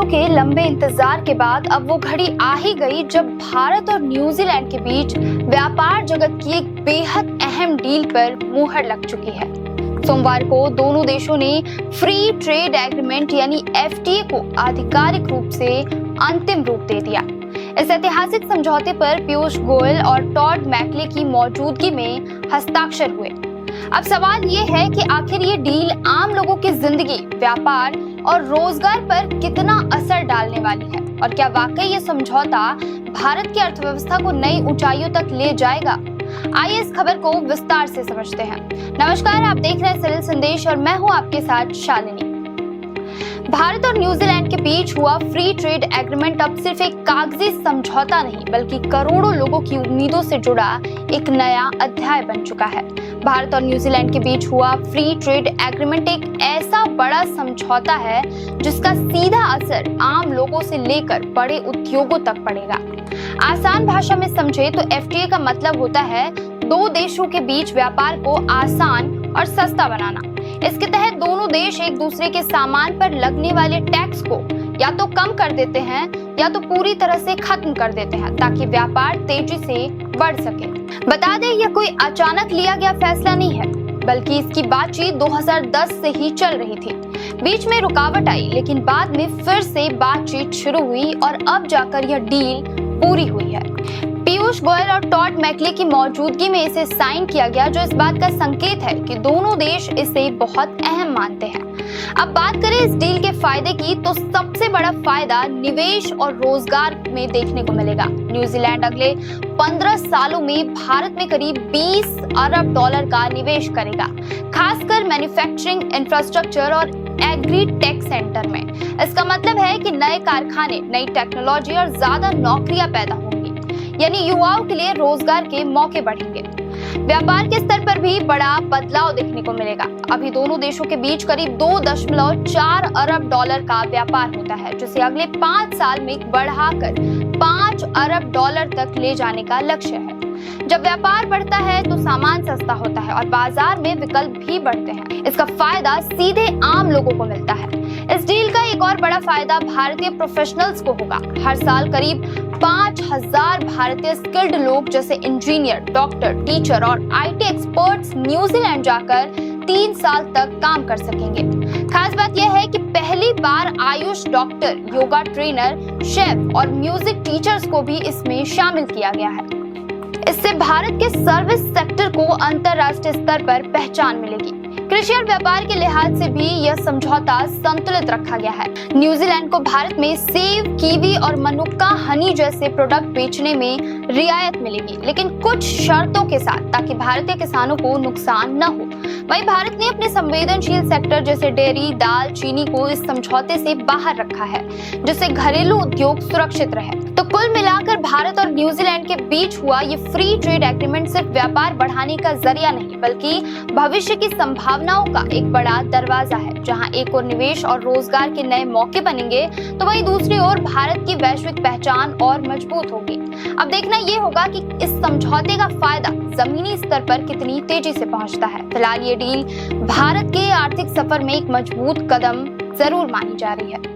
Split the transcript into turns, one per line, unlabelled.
के लंबे इंतजार के बाद अब वो घड़ी आ ही गई जब भारत और न्यूजीलैंड के बीच व्यापार जगत की एक बेहद अहम डील पर मुहर लग चुकी है। सोमवार को दोनों देशों ने फ्री ट्रेड एग्रीमेंट यानी एफटीए को आधिकारिक रूप से अंतिम रूप दे दिया। इस ऐतिहासिक समझौते पर पीयूष गोयल और टॉड मैकले की मौजूदगी में हस्ताक्षर हुए। अब सवाल ये है कि आखिर ये डील आम लोगों की जिंदगी, व्यापार और रोजगार पर कितना असर डालने वाली है और क्या वाकई ये समझौता भारत की अर्थव्यवस्था को नई ऊंचाइयों तक ले जाएगा। आइए इस खबर को विस्तार से समझते हैं। नमस्कार, आप देख रहे हैं सरल संदेश और मैं हूं आपके साथ शालिनी। भारत और न्यूजीलैंड के बीच हुआ फ्री ट्रेड एग्रीमेंट अब सिर्फ एक कागजी समझौता नहीं बल्कि करोड़ों लोगों की उम्मीदों से जुड़ा एक नया अध्याय बन चुका है। भारत और न्यूजीलैंड के बीच हुआ फ्री ट्रेड एग्रीमेंट एक ऐसा बड़ा समझौता है जिसका सीधा असर आम लोगों से लेकर बड़े उद्योगों तक पड़ेगा। आसान भाषा में समझे तो एफटीए का मतलब होता है दो देशों के बीच व्यापार को आसान और सस्ता बनाना। इसके तहत दोनों देश एक दूसरे के सामान पर लगने वाले टैक्स को या तो कम कर देते हैं या तो पूरी तरह से खत्म कर देते हैं ताकि व्यापार तेजी से बढ़ सके। बता दें, यह कोई अचानक लिया गया फैसला नहीं है बल्कि इसकी बातचीत 2010 से ही चल रही थी। बीच में रुकावट आई लेकिन बाद में फिर से बातचीत शुरू हुई और अब जाकर यह डील पूरी हुई है। पीयूष गोयल और टॉड मैकले की मौजूदगी में इसे साइन किया गया, जो इस बात का संकेत है कि दोनों देश इसे बहुत अहम मानते हैं। अब बात करें इस डील के फायदे की, तो सबसे बड़ा फायदा निवेश और रोजगार में देखने को मिलेगा। न्यूजीलैंड अगले 15 सालों में भारत में करीब 20 अरब डॉलर का निवेश करेगा, खासकर मैन्युफैक्चरिंग, इंफ्रास्ट्रक्चर और एग्री टेक सेक्टर में। इसका मतलब है कि नए कारखाने, नई टेक्नोलॉजी और ज्यादा नौकरियां पैदा होंगी, यानी युवाओं के लिए रोजगार के मौके बढ़ेंगे। व्यापार के स्तर पर भी बड़ा बदलाव देखने को मिलेगा। अभी दोनों देशों के बीच करीब 2.4 अरब डॉलर का व्यापार होता है, जिसे अगले 5 साल में बढ़ाकर 5 अरब डॉलर तक ले जाने का लक्ष्य है। जब व्यापार बढ़ता है तो सामान सस्ता होता है और बाजार में विकल्प भी बढ़ते हैं। इसका फायदा सीधे आम लोगों को मिलता है। इस डील का एक और बड़ा फायदा भारतीय प्रोफेशनल्स को होगा। हर साल करीब 5000 भारतीय स्किल्ड लोग जैसे इंजीनियर, डॉक्टर, टीचर और आईटी एक्सपर्ट्स न्यूजीलैंड जाकर 3 साल तक काम कर सकेंगे। खास बात यह है कि पहली बार Ayush doctor, yoga trainer, chef और म्यूजिक टीचर्स को भी इसमें शामिल किया गया है। इससे भारत के सर्विस सेक्टर को अंतर्राष्ट्रीय स्तर पर पहचान मिलेगी। कृषि और व्यापार के लिहाज से भी यह समझौता संतुलित रखा गया है। न्यूजीलैंड को भारत में सेब, कीवी और मनुक्का हनी जैसे प्रोडक्ट बेचने में रियायत मिलेगी, लेकिन कुछ शर्तों के साथ, ताकि भारतीय किसानों को नुकसान न हो। वहीं भारत ने अपने संवेदनशील सेक्टर जैसे डेयरी, दाल, चीनी को इस समझौते से बाहर रखा है, जिससे घरेलू उद्योग सुरक्षित रहे। तो कुल मिलाकर भारत और न्यूजीलैंड के बीच हुआ ये फ्री ट्रेड एग्रीमेंट सिर्फ व्यापार बढ़ाने का जरिया नहीं बल्कि भविष्य की संभावनाओं का एक बड़ा दरवाजा है। जहां एक ओर निवेश और रोजगार के नए मौके बनेंगे तो वहीं दूसरी ओर भारत की वैश्विक पहचान और मजबूत होगी। अब देखना ये होगा कि इस समझौते का फायदा जमीनी स्तर पर कितनी तेजी से पहुंचता है। फिलहाल ये डील भारत के आर्थिक सफर में एक मजबूत कदम जरूर मानी जा रही है।